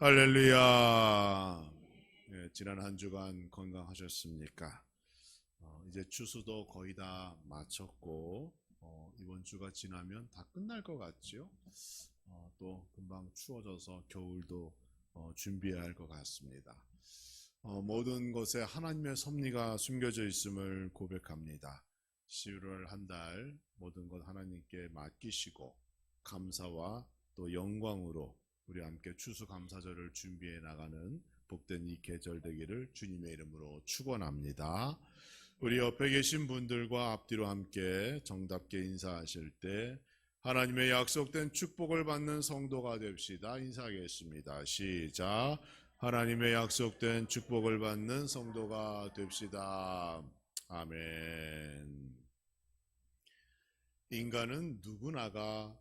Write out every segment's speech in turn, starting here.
할렐루야. 지난 한 주간 건강하셨습니까? 이제 추수도 거의 다 마쳤고 이번 주가 지나면 다 끝날 것 같죠? 또 금방 추워져서 겨울도 준비해야 할 것 같습니다. 모든 것에 하나님의 섭리가 숨겨져 있음을 고백합니다. 11월 한 달 모든 것 하나님께 맡기시고 감사와 또 영광으로 우리 함께 추수감사절을 준비해 나가는 복된 이 계절 되기를 주님의 이름으로 축원합니다. 우리 옆에 계신 분들과 앞뒤로 함께 정답게 인사하실 때 하나님의 약속된 축복을 받는 성도가 됩시다. 인사하겠습니다. 시작. 하나님의 약속된 축복을 받는 성도가 됩시다. 아멘. 인간은 누구나가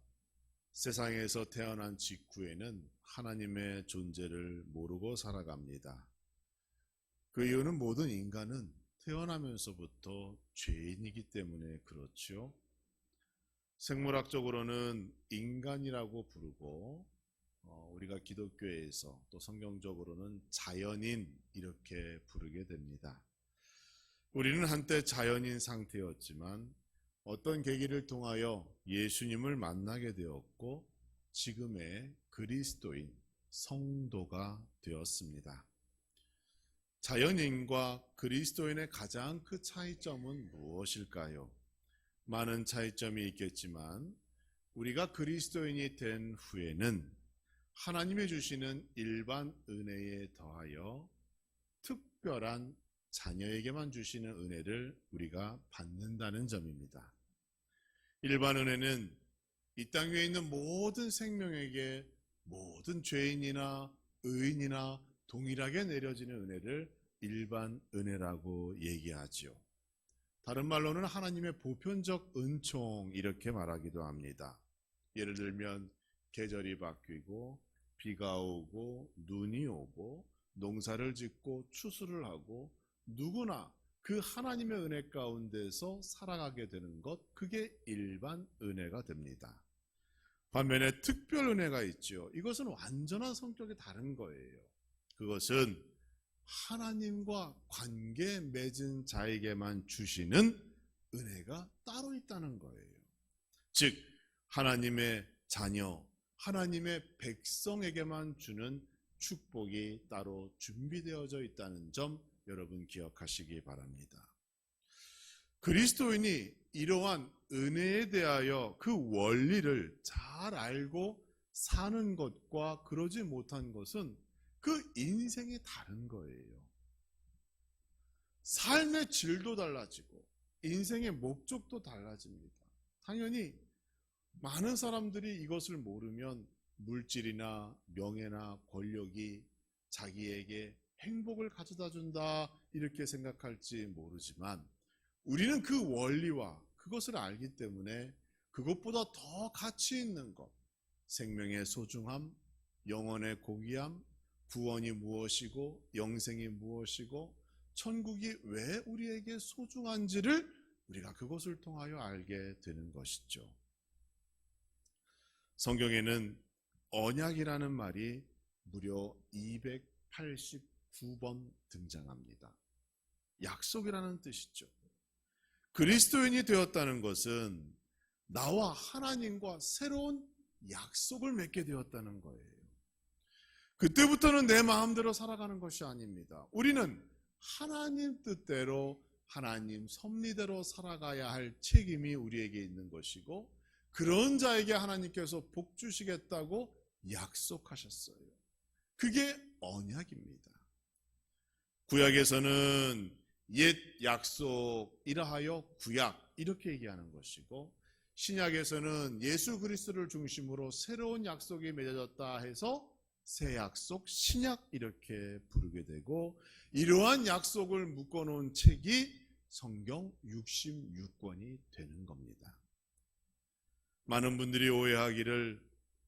세상에서 태어난 직후에는 하나님의 존재를 모르고 살아갑니다. 그 이유는 모든 인간은 태어나면서부터 죄인이기 때문에 그렇죠. 생물학적으로는 인간이라고 부르고 우리가 기독교에서 또 성경적으로는 자연인 이렇게 부르게 됩니다. 우리는 한때 자연인 상태였지만 어떤 계기를 통하여 예수님을 만나게 되었고 지금의 그리스도인 성도가 되었습니다. 자연인과 그리스도인의 가장 큰 차이점은 무엇일까요? 많은 차이점이 있겠지만 우리가 그리스도인이 된 후에는 하나님이 주시는 일반 은혜에 더하여 특별한 자녀에게만 주시는 은혜를 우리가 받는다는 점입니다. 일반 은혜는 이 땅 위에 있는 모든 생명에게 모든 죄인이나 의인이나 동일하게 내려지는 은혜를 일반 은혜라고 얘기하지요. 다른 말로는 하나님의 보편적 은총 이렇게 말하기도 합니다. 예를 들면 계절이 바뀌고 비가 오고 눈이 오고 농사를 짓고 추수를 하고 누구나 그 하나님의 은혜 가운데서 살아가게 되는 것, 그게 일반 은혜가 됩니다. 반면에 특별 은혜가 있죠. 이것은 완전한 성격이 다른 거예요. 그것은 하나님과 관계 맺은 자에게만 주시는 은혜가 따로 있다는 거예요. 즉 하나님의 자녀, 하나님의 백성에게만 주는 축복이 따로 준비되어져 있다는 점 여러분 기억하시기 바랍니다. 그리스도인이 이러한 은혜에 대하여 그 원리를 잘 알고 사는 것과 그러지 못한 것은 그 인생이 다른 거예요. 삶의 질도 달라지고 인생의 목적도 달라집니다. 당연히 많은 사람들이 이것을 모르면 물질이나 명예나 권력이 자기에게 행복을 가져다 준다 이렇게 생각할지 모르지만 우리는 그 원리와 그것을 알기 때문에 그것보다 더 가치 있는 것, 생명의 소중함, 영혼의 고귀함, 구원이 무엇이고 영생이 무엇이고 천국이 왜 우리에게 소중한지를 우리가 그것을 통하여 알게 되는 것이죠. 성경에는 언약이라는 말이 무려 289번 등장합니다. 약속이라는 뜻이죠. 그리스도인이 되었다는 것은 나와 하나님과 새로운 약속을 맺게 되었다는 거예요. 그때부터는 내 마음대로 살아가는 것이 아닙니다. 우리는 하나님 뜻대로 하나님 섭리대로 살아가야 할 책임이 우리에게 있는 것이고 그런 자에게 하나님께서 복 주시겠다고 약속하셨어요. 그게 언약입니다. 구약에서는 옛 약속이라 하여 구약 이렇게 얘기하는 것이고 신약에서는 예수 그리스도를 중심으로 새로운 약속이 맺어졌다 해서 새 약속, 신약 이렇게 부르게 되고 이러한 약속을 묶어놓은 책이 성경 66권이 되는 겁니다. 많은 분들이 오해하기를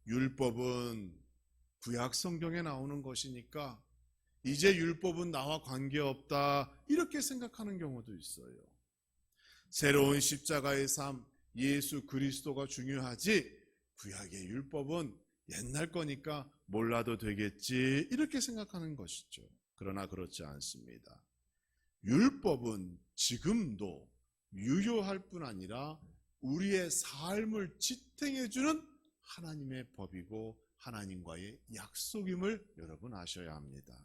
율법은 구약 성경에 나오는 것이니까 이제 율법은 나와 관계없다 이렇게 생각하는 경우도 있어요. 새로운 십자가의 삶, 예수 그리스도가 중요하지 구약의 율법은 옛날 거니까 몰라도 되겠지 이렇게 생각하는 것이죠. 그러나 그렇지 않습니다. 율법은 지금도 유효할 뿐 아니라 우리의 삶을 지탱해주는 하나님의 법이고 하나님과의 약속임을 여러분 아셔야 합니다.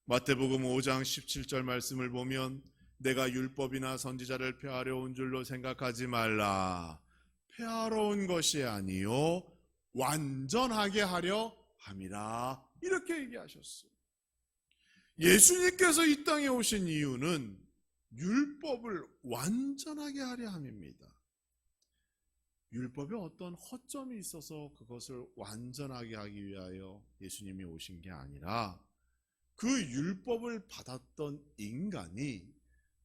마태복음 5장 17절 말씀을 보면 내가 율법이나 선지자를 폐하려 온 줄로 생각하지 말라. 폐하러 온 것이 아니요 완전하게 하려 함이라. 이렇게 얘기하셨어요. 예수님께서 이 땅에 오신 이유는 율법을 완전하게 하려 함입니다. 율법에 어떤 허점이 있어서 그것을 완전하게 하기 위하여 예수님이 오신 게 아니라 그 율법을 받았던 인간이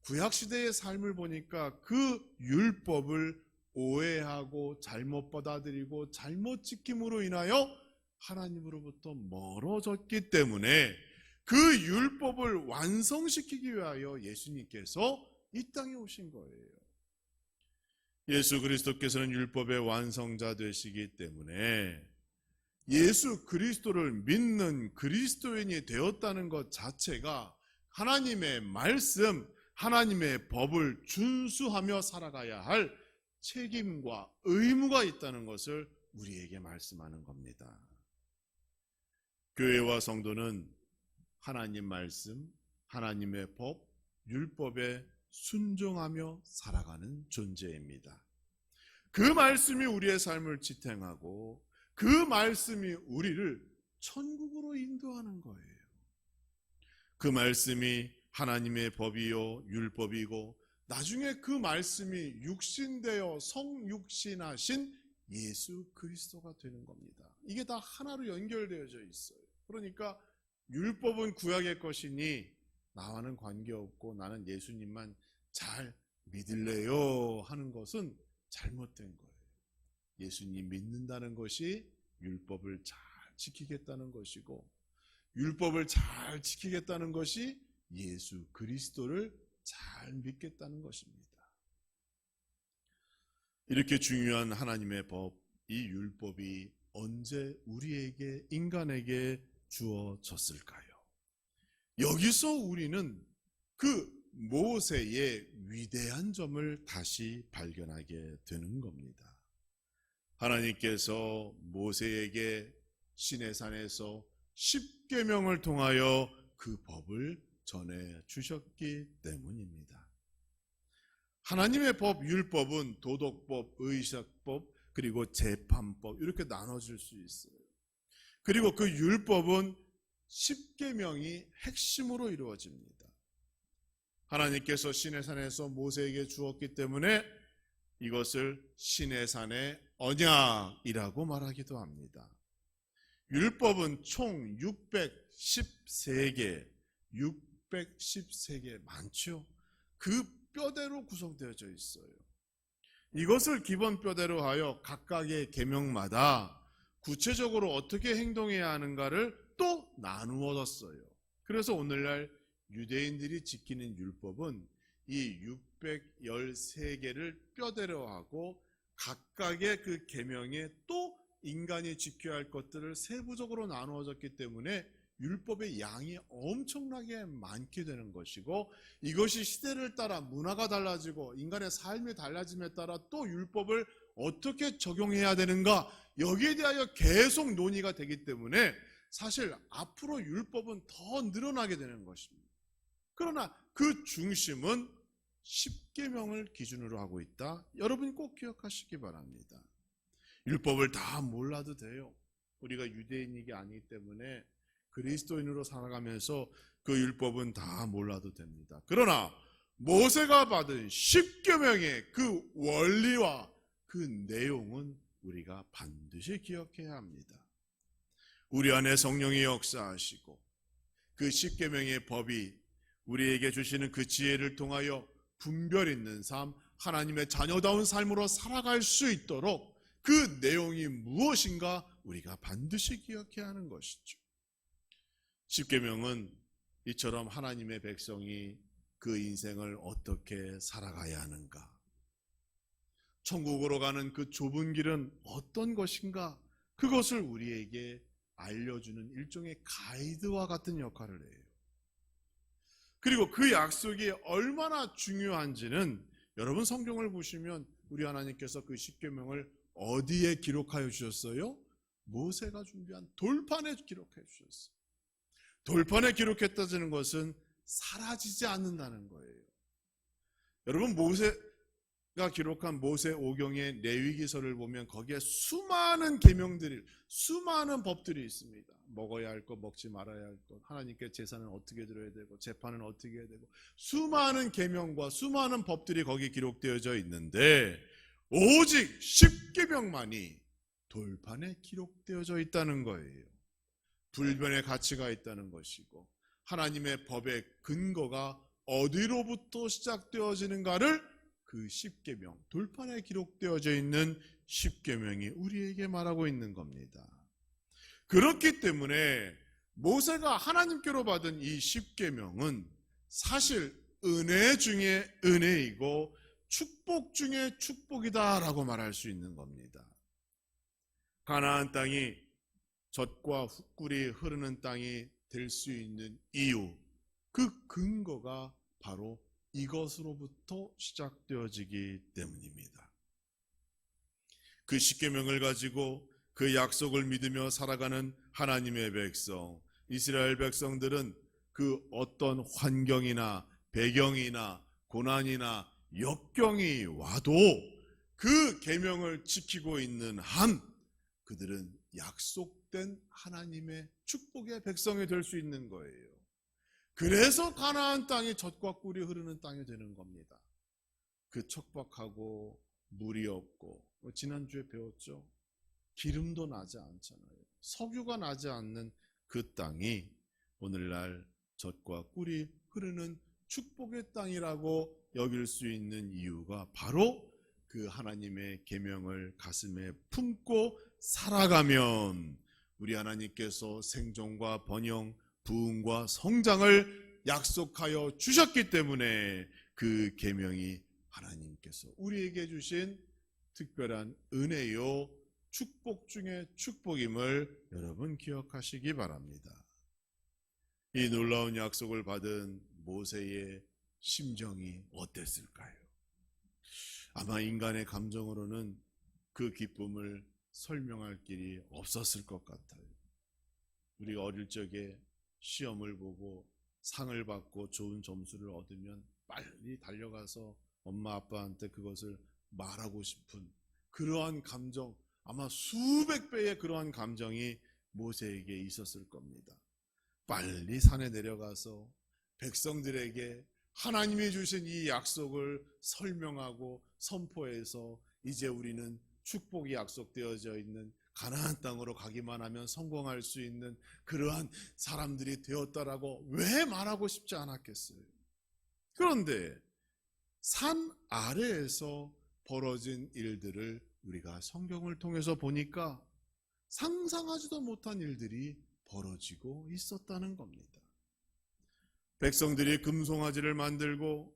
구약시대의 삶을 보니까 그 율법을 오해하고 잘못 받아들이고 잘못 지킴으로 인하여 하나님으로부터 멀어졌기 때문에 그 율법을 완성시키기 위하여 예수님께서 이 땅에 오신 거예요. 예수 그리스도께서는 율법의 완성자 되시기 때문에 예수 그리스도를 믿는 그리스도인이 되었다는 것 자체가 하나님의 말씀, 하나님의 법을 준수하며 살아가야 할 책임과 의무가 있다는 것을 우리에게 말씀하는 겁니다. 교회와 성도는 하나님 말씀, 하나님의 법, 율법에 순종하며 살아가는 존재입니다. 그 말씀이 우리의 삶을 지탱하고 그 말씀이 우리를 천국으로 인도하는 거예요. 그 말씀이 하나님의 법이요 율법이고 나중에 그 말씀이 육신되어 성육신하신 예수 그리스도가 되는 겁니다. 이게 다 하나로 연결되어져 있어요. 그러니까 율법은 구약의 것이니 나와는 관계없고 나는 예수님만 잘 믿을래요 하는 것은 잘못된 거예요. 예수님 믿는다는 것이 율법을 잘 지키겠다는 것이고 율법을 잘 지키겠다는 것이 예수 그리스도를 잘 믿겠다는 것입니다. 이렇게 중요한 하나님의 법, 이 율법이 언제 우리에게 인간에게 주어졌을까요? 여기서 우리는 그 모세의 위대한 점을 다시 발견하게 되는 겁니다. 하나님께서 모세에게 시내산에서 십계명을 통하여 그 법을 전해 주셨기 때문입니다. 하나님의 법, 율법은 도덕법, 의식법, 그리고 재판법 이렇게 나눠질 수 있어요. 그리고 그 율법은 십계명이 핵심으로 이루어집니다. 하나님께서 시내산에서 모세에게 주었기 때문에 이것을 시내산의 언약이라고 말하기도 합니다. 율법은 총 613개, 613개 많죠? 그 뼈대로 구성되어져 있어요. 이것을 기본 뼈대로 하여 각각의 계명마다 구체적으로 어떻게 행동해야 하는가를 또 나누어졌어요. 그래서 오늘날 유대인들이 지키는 율법은 이 613개를 뼈대로 하고 각각의 그 계명에 또 인간이 지켜야 할 것들을 세부적으로 나누어졌기 때문에 율법의 양이 엄청나게 많게 되는 것이고 이것이 시대를 따라 문화가 달라지고 인간의 삶이 달라짐에 따라 또 율법을 어떻게 적용해야 되는가 여기에 대하여 계속 논의가 되기 때문에 사실 앞으로 율법은 더 늘어나게 되는 것입니다. 그러나 그 중심은 십계명을 기준으로 하고 있다. 여러분 꼭 기억하시기 바랍니다. 율법을 다 몰라도 돼요. 우리가 유대인이 아니기 때문에 그리스도인으로 살아가면서 그 율법은 다 몰라도 됩니다. 그러나 모세가 받은 십계명의 그 원리와 그 내용은 우리가 반드시 기억해야 합니다. 우리 안에 성령이 역사하시고 그 십계명의 법이 우리에게 주시는 그 지혜를 통하여 분별 있는 삶, 하나님의 자녀다운 삶으로 살아갈 수 있도록 그 내용이 무엇인가 우리가 반드시 기억해야 하는 것이죠. 십계명은 이처럼 하나님의 백성이 그 인생을 어떻게 살아가야 하는가, 천국으로 가는 그 좁은 길은 어떤 것인가 그것을 우리에게 알려주는 일종의 가이드와 같은 역할을 해요. 그리고 그 약속이 얼마나 중요한지는 여러분 성경을 보시면 우리 하나님께서 그 십계명을 어디에 기록하여 주셨어요? 모세가 준비한 돌판에 기록해 주셨어요. 돌판에 기록했다는 것은 사라지지 않는다는 거예요. 여러분 모세가 기록한 모세 오경의 레위기서를 보면 거기에 수많은 계명들이, 수많은 법들이 있습니다. 먹어야 할 것, 먹지 말아야 할 것, 하나님께 제사는 어떻게 드려야 되고 재판은 어떻게 해야 되고, 수많은 계명과 수많은 법들이 거기 기록되어져 있는데 오직 십계명만이 돌판에 기록되어져 있다는 거예요. 불변의 가치가 있다는 것이고 하나님의 법의 근거가 어디로부터 시작되어지는가를 그 십계명, 돌판에 기록되어져 있는 십계명이 우리에게 말하고 있는 겁니다. 그렇기 때문에 모세가 하나님께로 받은 이 십계명은 사실 은혜 중에 은혜이고 축복 중에 축복이다라고 말할 수 있는 겁니다. 가나안 땅이 젖과 꿀이 흐르는 땅이 될 수 있는 이유, 그 근거가 바로 이것으로부터 시작되어지기 때문입니다. 그 십계명을 가지고 그 약속을 믿으며 살아가는 하나님의 백성, 이스라엘 백성들은 그 어떤 환경이나 배경이나 고난이나 역경이 와도 그 계명을 지키고 있는 한 그들은 약속된 하나님의 축복의 백성이 될 수 있는 거예요. 그래서 가나안 땅이 젖과 꿀이 흐르는 땅이 되는 겁니다. 그 척박하고 물이 없고, 지난주에 배웠죠? 기름도 나지 않잖아요. 석유가 나지 않는 그 땅이 오늘날 젖과 꿀이 흐르는 축복의 땅이라고 여길 수 있는 이유가 바로 그 하나님의 계명을 가슴에 품고 살아가면 우리 하나님께서 생존과 번영, 부흥과 성장을 약속하여 주셨기 때문에 그 계명이 하나님께서 우리에게 주신 특별한 은혜요 축복 중에 축복임을 여러분 기억하시기 바랍니다. 이 놀라운 약속을 받은 모세의 심정이 어땠을까요? 아마 인간의 감정으로는 그 기쁨을 설명할 길이 없었을 것 같아요. 우리가 어릴 적에 시험을 보고 상을 받고 좋은 점수를 얻으면 빨리 달려가서 엄마 아빠한테 그것을 말하고 싶은 그러한 감정, 아마 수백 배의 그러한 감정이 모세에게 있었을 겁니다. 빨리 산에 내려가서 백성들에게 하나님이 주신 이 약속을 설명하고 선포해서 이제 우리는 축복이 약속되어져 있는 가나안 땅으로 가기만 하면 성공할 수 있는 그러한 사람들이 되었다라고 왜 말하고 싶지 않았겠어요? 그런데 산 아래에서 벌어진 일들을 우리가 성경을 통해서 보니까 상상하지도 못한 일들이 벌어지고 있었다는 겁니다. 백성들이 금송아지를 만들고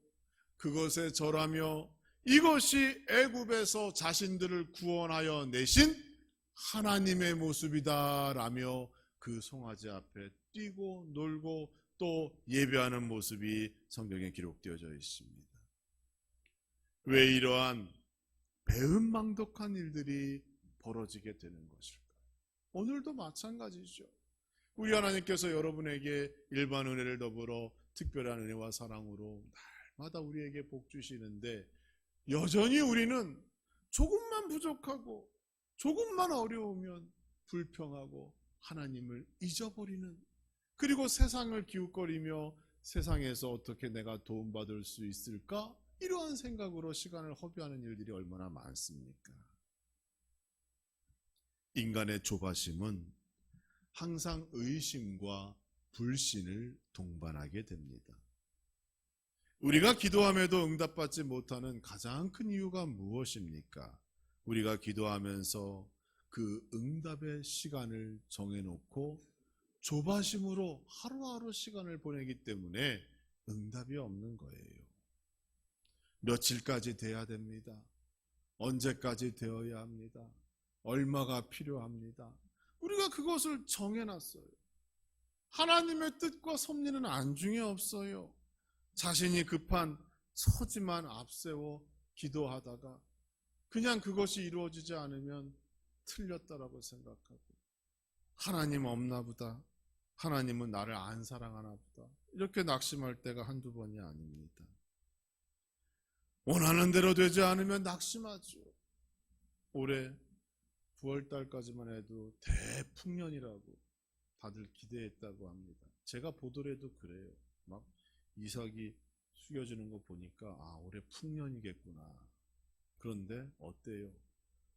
그것에 절하며 이것이 애굽에서 자신들을 구원하여 내신 하나님의 모습이다라며 그 송아지 앞에 뛰고 놀고 또 예배하는 모습이 성경에 기록되어져 있습니다. 왜 이러한 배은망덕한 일들이 벌어지게 되는 것일까? 오늘도 마찬가지죠. 우리 하나님께서 여러분에게 일반 은혜를 더불어 특별한 은혜와 사랑으로 날마다 우리에게 복 주시는데 여전히 우리는 조금만 부족하고 조금만 어려우면 불평하고 하나님을 잊어버리는, 그리고 세상을 기웃거리며 세상에서 어떻게 내가 도움받을 수 있을까? 이러한 생각으로 시간을 허비하는 일들이 얼마나 많습니까? 인간의 조바심은 항상 의심과 불신을 동반하게 됩니다. 우리가 기도함에도 응답받지 못하는 가장 큰 이유가 무엇입니까? 우리가 기도하면서 그 응답의 시간을 정해놓고 조바심으로 하루하루 시간을 보내기 때문에 응답이 없는 거예요. 며칠까지 돼야 됩니다. 언제까지 되어야 합니다. 얼마가 필요합니다. 우리가 그것을 정해놨어요. 하나님의 뜻과 섭리는 안중에 없어요. 자신이 급한 처지만 앞세워 기도하다가 그냥 그것이 이루어지지 않으면 틀렸다라고 생각하고, 하나님 없나 보다, 하나님은 나를 안 사랑하나 보다, 이렇게 낙심할 때가 한두 번이 아닙니다. 원하는 대로 되지 않으면 낙심하죠. 올해 9월달까지만 해도 대풍년이라고 다들 기대했다고 합니다. 제가 보더라도 그래요. 막 이삭이 숙여지는 거 보니까 올해 풍년이겠구나. 그런데 어때요?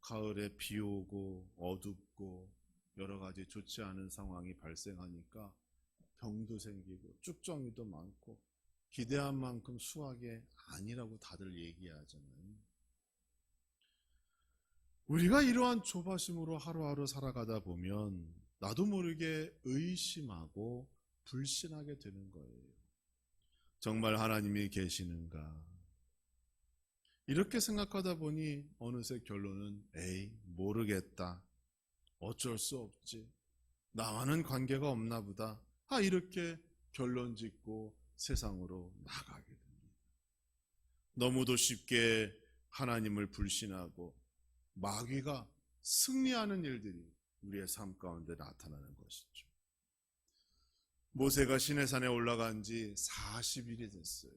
가을에 비 오고 어둡고 여러 가지 좋지 않은 상황이 발생하니까 병도 생기고 쭉정이도 많고 기대한 만큼 수확이 아니라고 다들 얘기하잖아요. 우리가 이러한 조바심으로 하루하루 살아가다 보면 나도 모르게 의심하고 불신하게 되는 거예요. 정말 하나님이 계시는가? 이렇게 생각하다 보니 어느새 결론은 모르겠다. 어쩔 수 없지. 나와는 관계가 없나 보다. 이렇게 결론 짓고 세상으로 나가게 됩니다. 너무도 쉽게 하나님을 불신하고 마귀가 승리하는 일들이 우리의 삶 가운데 나타나는 것이죠. 모세가 시내산에 올라간 지 40일이 됐어요.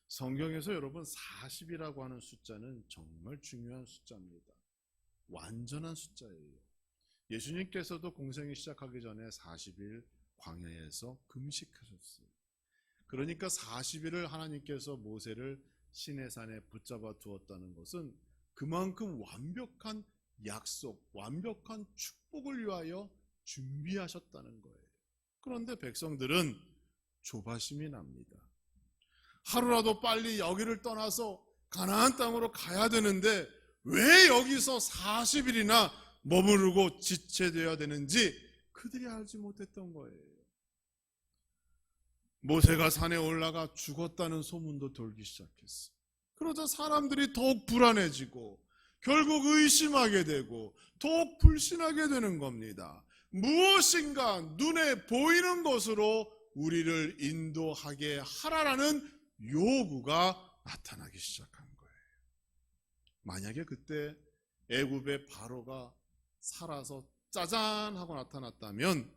성경에서 여러분 40이라고 하는 숫자는 정말 중요한 숫자입니다. 완전한 숫자예요. 예수님께서도 공생이 시작하기 전에 40일 광야에서 금식하셨어요. 그러니까 40일을 하나님께서 모세를 시내산에 붙잡아 두었다는 것은 그만큼 완벽한 약속, 완벽한 축복을 위하여 준비하셨다는 거예요. 그런데 백성들은 조바심이 납니다. 하루라도 빨리 여기를 떠나서 가나안 땅으로 가야 되는데 왜 여기서 40일이나 머무르고 지체되어야 되는지 그들이 알지 못했던 거예요. 모세가 산에 올라가 죽었다는 소문도 돌기 시작했어요. 그러자 사람들이 더욱 불안해지고 결국 의심하게 되고 더욱 불신하게 되는 겁니다. 무엇인가 눈에 보이는 것으로 우리를 인도하게 하라라는 요구가 나타나기 시작한 거예요. 만약에 그때 애굽의 바로가 살아서 짜잔 하고 나타났다면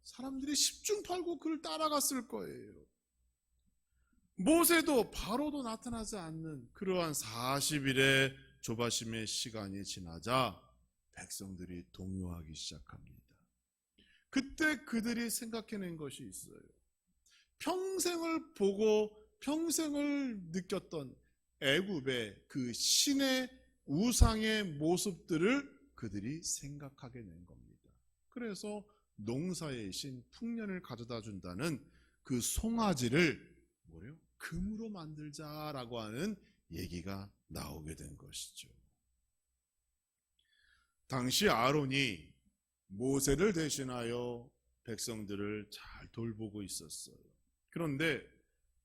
사람들이 10중8구 그를 따라갔을 거예요. 모세도 바로도 나타나지 않는 그러한 40일의 조바심의 시간이 지나자 백성들이 동요하기 시작합니다. 그때 그들이 생각해낸 것이 있어요. 평생을 보고 평생을 느꼈던 애굽의 그 신의 우상의 모습들을 그들이 생각하게 된 겁니다. 그래서 농사의 신 풍년을 가져다 준다는 그 송아지를 금으로 만들자라고 하는 얘기가 나오게 된 것이죠. 당시 아론이 모세를 대신하여 백성들을 잘 돌보고 있었어요. 그런데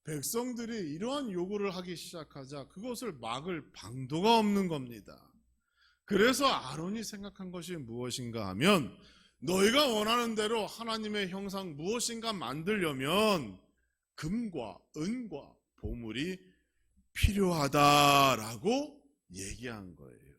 백성들이 이러한 요구를 하기 시작하자 그것을 막을 방도가 없는 겁니다. 그래서 아론이 생각한 것이 무엇인가 하면 너희가 원하는 대로 하나님의 형상 무엇인가 만들려면 금과 은과 보물이 필요하다라고 얘기한 거예요.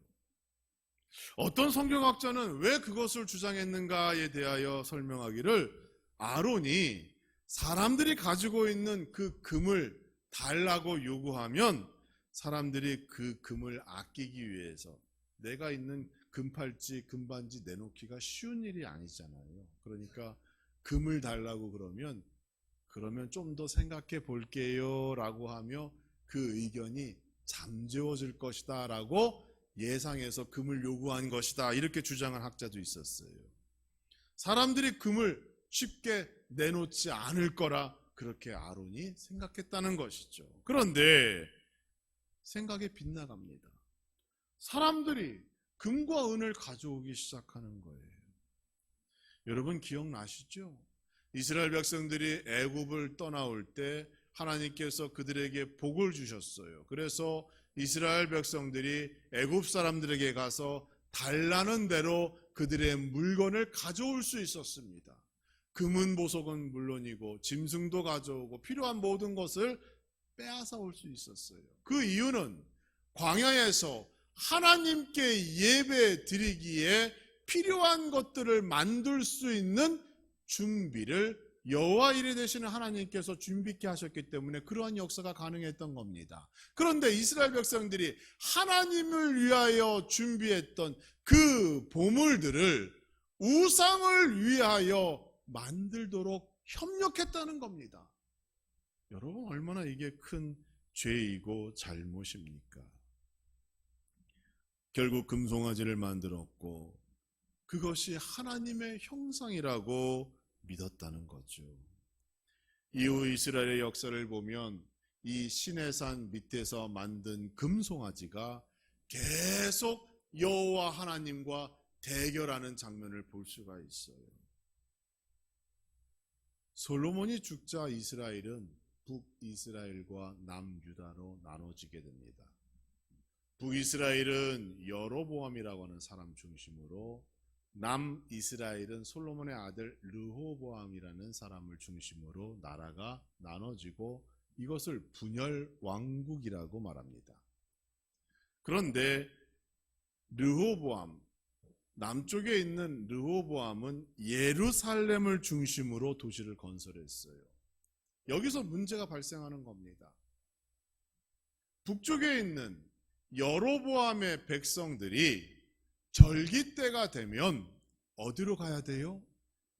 어떤 성경학자는 왜 그것을 주장했는가에 대하여 설명하기를 아론이 사람들이 가지고 있는 그 금을 달라고 요구하면 사람들이 그 금을 아끼기 위해서 내가 있는 금팔찌, 금반지 내놓기가 쉬운 일이 아니잖아요. 그러니까 금을 달라고 그러면 좀 더 생각해 볼게요 라고 하며 그 의견이 잠재워질 것이다 라고 예상해서 금을 요구한 것이다 이렇게 주장한 학자도 있었어요. 사람들이 금을 쉽게 내놓지 않을 거라 그렇게 아론이 생각했다는 것이죠. 그런데 생각이 빗나갑니다. 사람들이 금과 은을 가져오기 시작하는 거예요. 여러분 기억나시죠? 이스라엘 백성들이 애굽을 떠나올 때 하나님께서 그들에게 복을 주셨어요. 그래서 이스라엘 백성들이 애굽 사람들에게 가서 달라는 대로 그들의 물건을 가져올 수 있었습니다. 금은 보석은 물론이고 짐승도 가져오고 필요한 모든 것을 빼앗아 올 수 있었어요. 그 이유는 광야에서 하나님께 예배 드리기에 필요한 것들을 만들 수 있는 준비를 여호와 이레 되시는 하나님께서 준비케 하셨기 때문에 그러한 역사가 가능했던 겁니다. 그런데 이스라엘 백성들이 하나님을 위하여 준비했던 그 보물들을 우상을 위하여 만들도록 협력했다는 겁니다. 여러분, 얼마나 이게 큰 죄이고 잘못입니까? 결국 금송아지를 만들었고 그것이 하나님의 형상이라고 믿었다는 거죠. 이후 이스라엘의 역사를 보면 이 시내산 밑에서 만든 금송아지가 계속 여호와 하나님과 대결하는 장면을 볼 수가 있어요. 솔로몬이 죽자 이스라엘은 북이스라엘과 남유다로 나눠지게 됩니다. 북이스라엘은 여로보암이라고 하는 사람 중심으로, 남이스라엘은 솔로몬의 아들 르호보암이라는 사람을 중심으로 나라가 나눠지고 이것을 분열 왕국이라고 말합니다. 그런데 르호보암, 남쪽에 있는 르호보암은 예루살렘을 중심으로 도시를 건설했어요. 여기서 문제가 발생하는 겁니다. 북쪽에 있는 여로보암의 백성들이 절기 때가 되면 어디로 가야 돼요?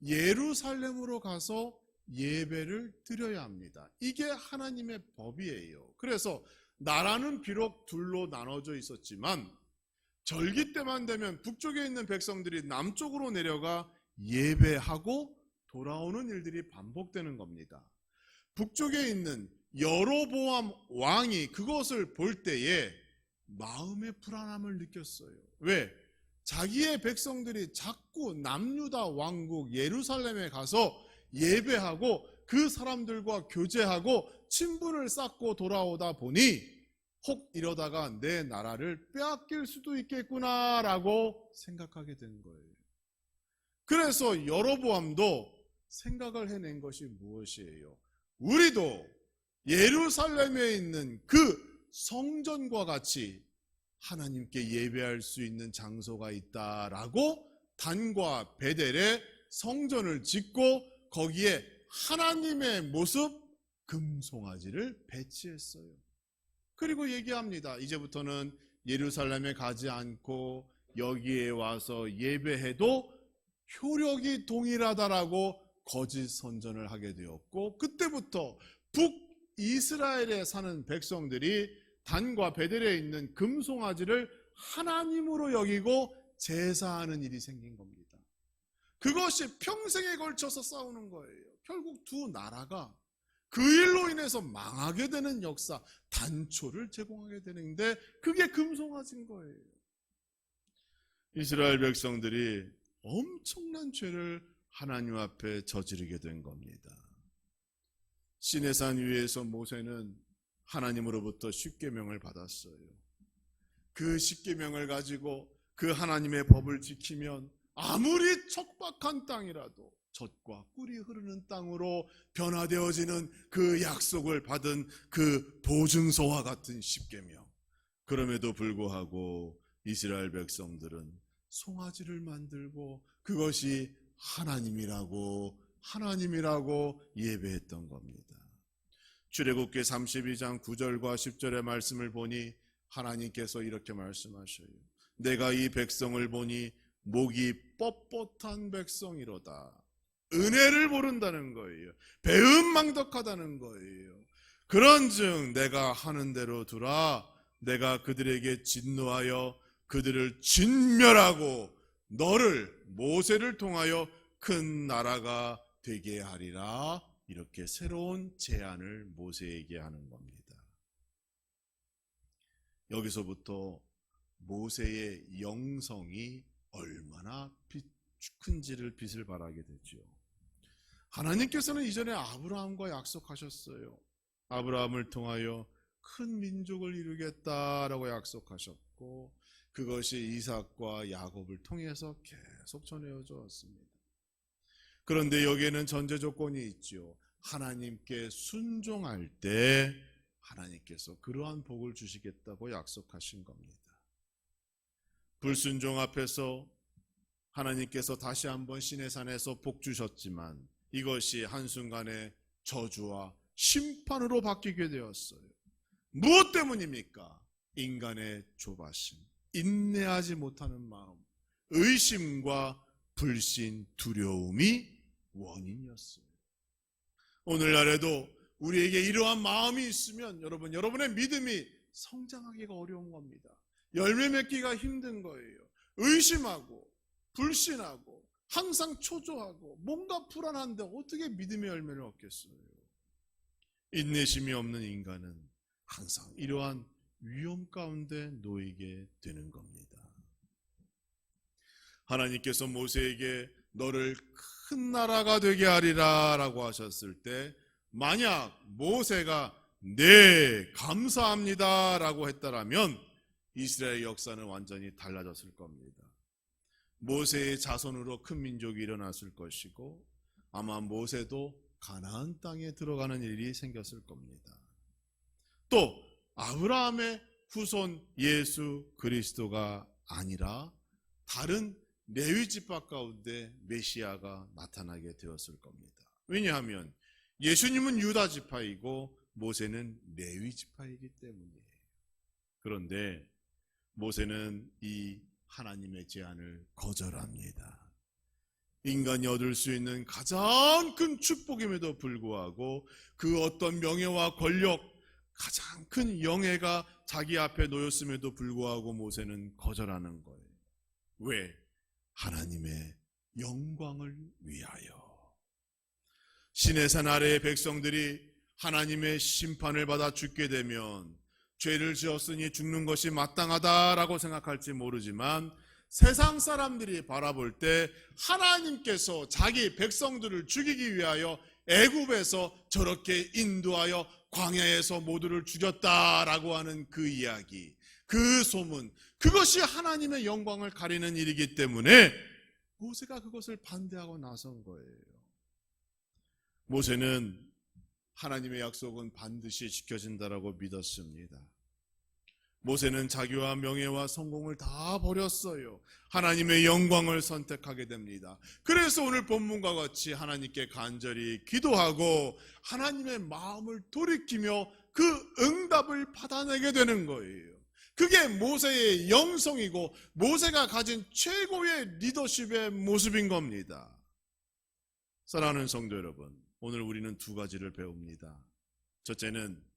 예루살렘으로 가서 예배를 드려야 합니다. 이게 하나님의 법이에요. 그래서 나라는 비록 둘로 나눠져 있었지만 절기 때만 되면 북쪽에 있는 백성들이 남쪽으로 내려가 예배하고 돌아오는 일들이 반복되는 겁니다. 북쪽에 있는 여로보암 왕이 그것을 볼 때에 마음의 불안함을 느꼈어요. 왜? 자기의 백성들이 자꾸 남유다 왕국 예루살렘에 가서 예배하고 그 사람들과 교제하고 친분을 쌓고 돌아오다 보니 혹 이러다가 내 나라를 빼앗길 수도 있겠구나라고 생각하게 된 거예요. 그래서 여로보암도 생각을 해낸 것이 무엇이에요? 우리도 예루살렘에 있는 그 성전과 같이 하나님께 예배할 수 있는 장소가 있다라고 단과 베델에 성전을 짓고 거기에 하나님의 모습 금송아지를 배치했어요. 그리고 얘기합니다. 이제부터는 예루살렘에 가지 않고 여기에 와서 예배해도 효력이 동일하다라고 거짓 선전을 하게 되었고, 그때부터 북이스라엘에 사는 백성들이 단과 베델에 있는 금송아지를 하나님으로 여기고 제사하는 일이 생긴 겁니다. 그것이 평생에 걸쳐서 싸우는 거예요. 결국 두 나라가 그 일로 인해서 망하게 되는 역사, 단초를 제공하게 되는데 그게 금송아지인 거예요. 이스라엘 백성들이 엄청난 죄를 하나님 앞에 저지르게 된 겁니다. 시내산 위에서 모세는 하나님으로부터 십계명을 받았어요. 그 십계명을 가지고 그 하나님의 법을 지키면 아무리 척박한 땅이라도 젖과 꿀이 흐르는 땅으로 변화되어지는 그 약속을 받은 그 보증서와 같은 십계명. 그럼에도 불구하고 이스라엘 백성들은 송아지를 만들고 그것이 하나님이라고 예배했던 겁니다. 출애굽기 32장 9절과 10절의 말씀을 보니 하나님께서 이렇게 말씀하셔요. 내가 이 백성을 보니 목이 뻣뻣한 백성이로다. 은혜를 모른다는 거예요. 배은망덕하다는 거예요. 그런즉 내가 하는 대로 두라. 내가 그들에게 진노하여 그들을 진멸하고 너를 모세를 통하여 큰 나라가 되게 하리라. 이렇게 새로운 제안을 모세에게 하는 겁니다. 여기서부터 모세의 영성이 얼마나 큰지를 빛을 발하게 되죠. 하나님께서는 이전에 아브라함과 약속하셨어요. 아브라함을 통하여 큰 민족을 이루겠다라고 약속하셨고, 그것이 이삭과 야곱을 통해서 계속 전해져 왔습니다. 그런데 여기에는 전제 조건이 있죠. 하나님께 순종할 때 하나님께서 그러한 복을 주시겠다고 약속하신 겁니다. 불순종 앞에서 하나님께서 다시 한번 시내산에서 복 주셨지만 이것이 한순간에 저주와 심판으로 바뀌게 되었어요. 무엇 때문입니까? 인간의 조바심, 인내하지 못하는 마음, 의심과 불신, 두려움이 원인이었어요. 오늘날에도 우리에게 이러한 마음이 있으면 여러분의 믿음이 성장하기가 어려운 겁니다. 열매 맺기가 힘든 거예요. 의심하고 불신하고 항상 초조하고 뭔가 불안한데 어떻게 믿음의 열매를 얻겠어요? 인내심이 없는 인간은 항상 이러한 위험 가운데 놓이게 되는 겁니다. 하나님께서 모세에게 너를 큰 나라가 되게 하리라 라고 하셨을 때 만약 모세가 네 감사합니다 라고 했다라면 이스라엘 역사는 완전히 달라졌을 겁니다. 모세의 자손으로 큰 민족이 일어났을 것이고 아마 모세도 가나안 땅에 들어가는 일이 생겼을 겁니다. 또 아브라함의 후손 예수 그리스도가 아니라 다른 레위 지파 가운데 메시아가 나타나게 되었을 겁니다. 왜냐하면 예수님은 유다 지파이고 모세는 레위 지파이기 때문이에요. 그런데 모세는 이 하나님의 제안을 거절합니다. 인간이 얻을 수 있는 가장 큰 축복임에도 불구하고 그 어떤 명예와 권력, 가장 큰 영예가 자기 앞에 놓였음에도 불구하고 모세는 거절하는 거예요. 왜? 하나님의 영광을 위하여. 시내산 아래의 백성들이 하나님의 심판을 받아 죽게 되면 죄를 지었으니 죽는 것이 마땅하다라고 생각할지 모르지만 세상 사람들이 바라볼 때 하나님께서 자기 백성들을 죽이기 위하여 애굽에서 저렇게 인도하여 광야에서 모두를 죽였다라고 하는 그 이야기, 그 소문, 그것이 하나님의 영광을 가리는 일이기 때문에 모세가 그것을 반대하고 나선 거예요. 모세는 하나님의 약속은 반드시 지켜진다라고 믿었습니다. 모세는 자기와 명예와 성공을 다 버렸어요. 하나님의 영광을 선택하게 됩니다. 그래서 오늘 본문과 같이 하나님께 간절히 기도하고 하나님의 마음을 돌이키며 그 응답을 받아내게 되는 거예요. 그게 모세의 영성이고 모세가 가진 최고의 리더십의 모습인 겁니다. 사랑하는 성도 여러분, 오늘 우리는 두 가지를 배웁니다. 첫째는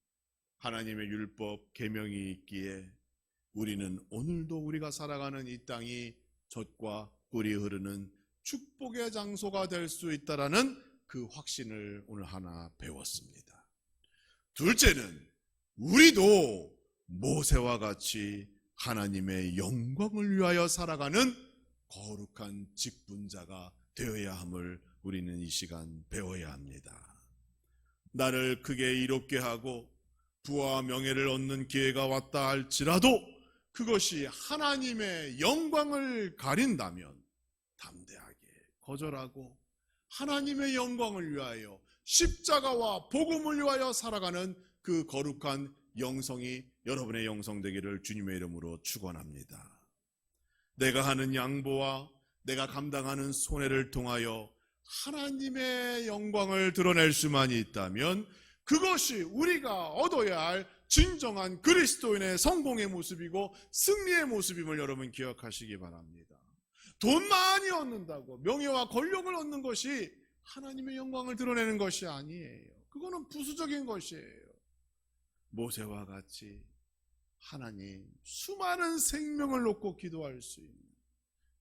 하나님의 율법, 계명이 있기에 우리는 오늘도 우리가 살아가는 이 땅이 젖과 꿀이 흐르는 축복의 장소가 될 수 있다라는 그 확신을 오늘 하나 배웠습니다. 둘째는 우리도 모세와 같이 하나님의 영광을 위하여 살아가는 거룩한 직분자가 되어야 함을 우리는 이 시간 배워야 합니다. 나를 크게 이롭게 하고 부와 명예를 얻는 기회가 왔다 할지라도 그것이 하나님의 영광을 가린다면 담대하게 거절하고 하나님의 영광을 위하여 십자가와 복음을 위하여 살아가는 그 거룩한 영성이 여러분의 영성 되기를 주님의 이름으로 축원합니다. 내가 하는 양보와 내가 감당하는 손해를 통하여 하나님의 영광을 드러낼 수만 있다면 그것이 우리가 얻어야 할 진정한 그리스도인의 성공의 모습이고 승리의 모습임을 여러분 기억하시기 바랍니다. 돈 많이 얻는다고 명예와 권력을 얻는 것이 하나님의 영광을 드러내는 것이 아니에요. 그거는 부수적인 것이에요. 모세와 같이 하나님 수많은 생명을 놓고 기도할 수 있는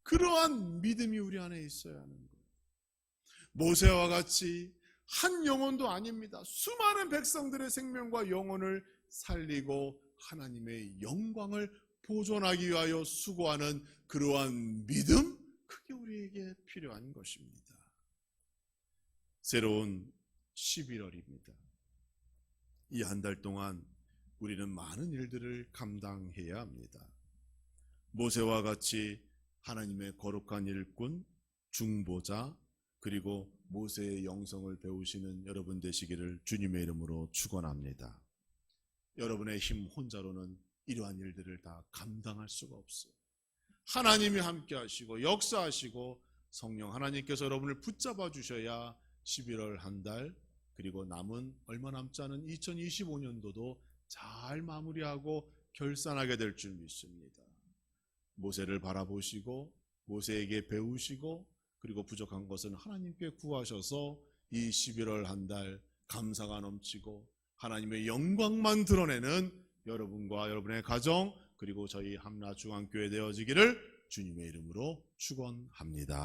그러한 믿음이 우리 안에 있어야 하는 거예요. 모세와 같이 한 영혼도 아닙니다. 수많은 백성들의 생명과 영혼을 살리고 하나님의 영광을 보존하기 위하여 수고하는 그러한 믿음, 그게 우리에게 필요한 것입니다. 새로운 11월입니다. 이 한 달 동안 우리는 많은 일들을 감당해야 합니다. 모세와 같이 하나님의 거룩한 일꾼, 중보자, 그리고 모세의 영성을 배우시는 여러분 되시기를 주님의 이름으로 축원합니다. 여러분의 힘 혼자로는 이러한 일들을 다 감당할 수가 없어요. 하나님이 함께 하시고 역사하시고 성령 하나님께서 여러분을 붙잡아 주셔야 11월 한 달, 그리고 남은 얼마 남지 않은 2025년도도 잘 마무리하고 결산하게 될 줄 믿습니다. 모세를 바라보시고 모세에게 배우시고 그리고 부족한 것은 하나님께 구하셔서 이 11월 한 달 감사가 넘치고 하나님의 영광만 드러내는 여러분과 여러분의 가정, 그리고 저희 함라중앙교회 되어지기를 주님의 이름으로 축원합니다.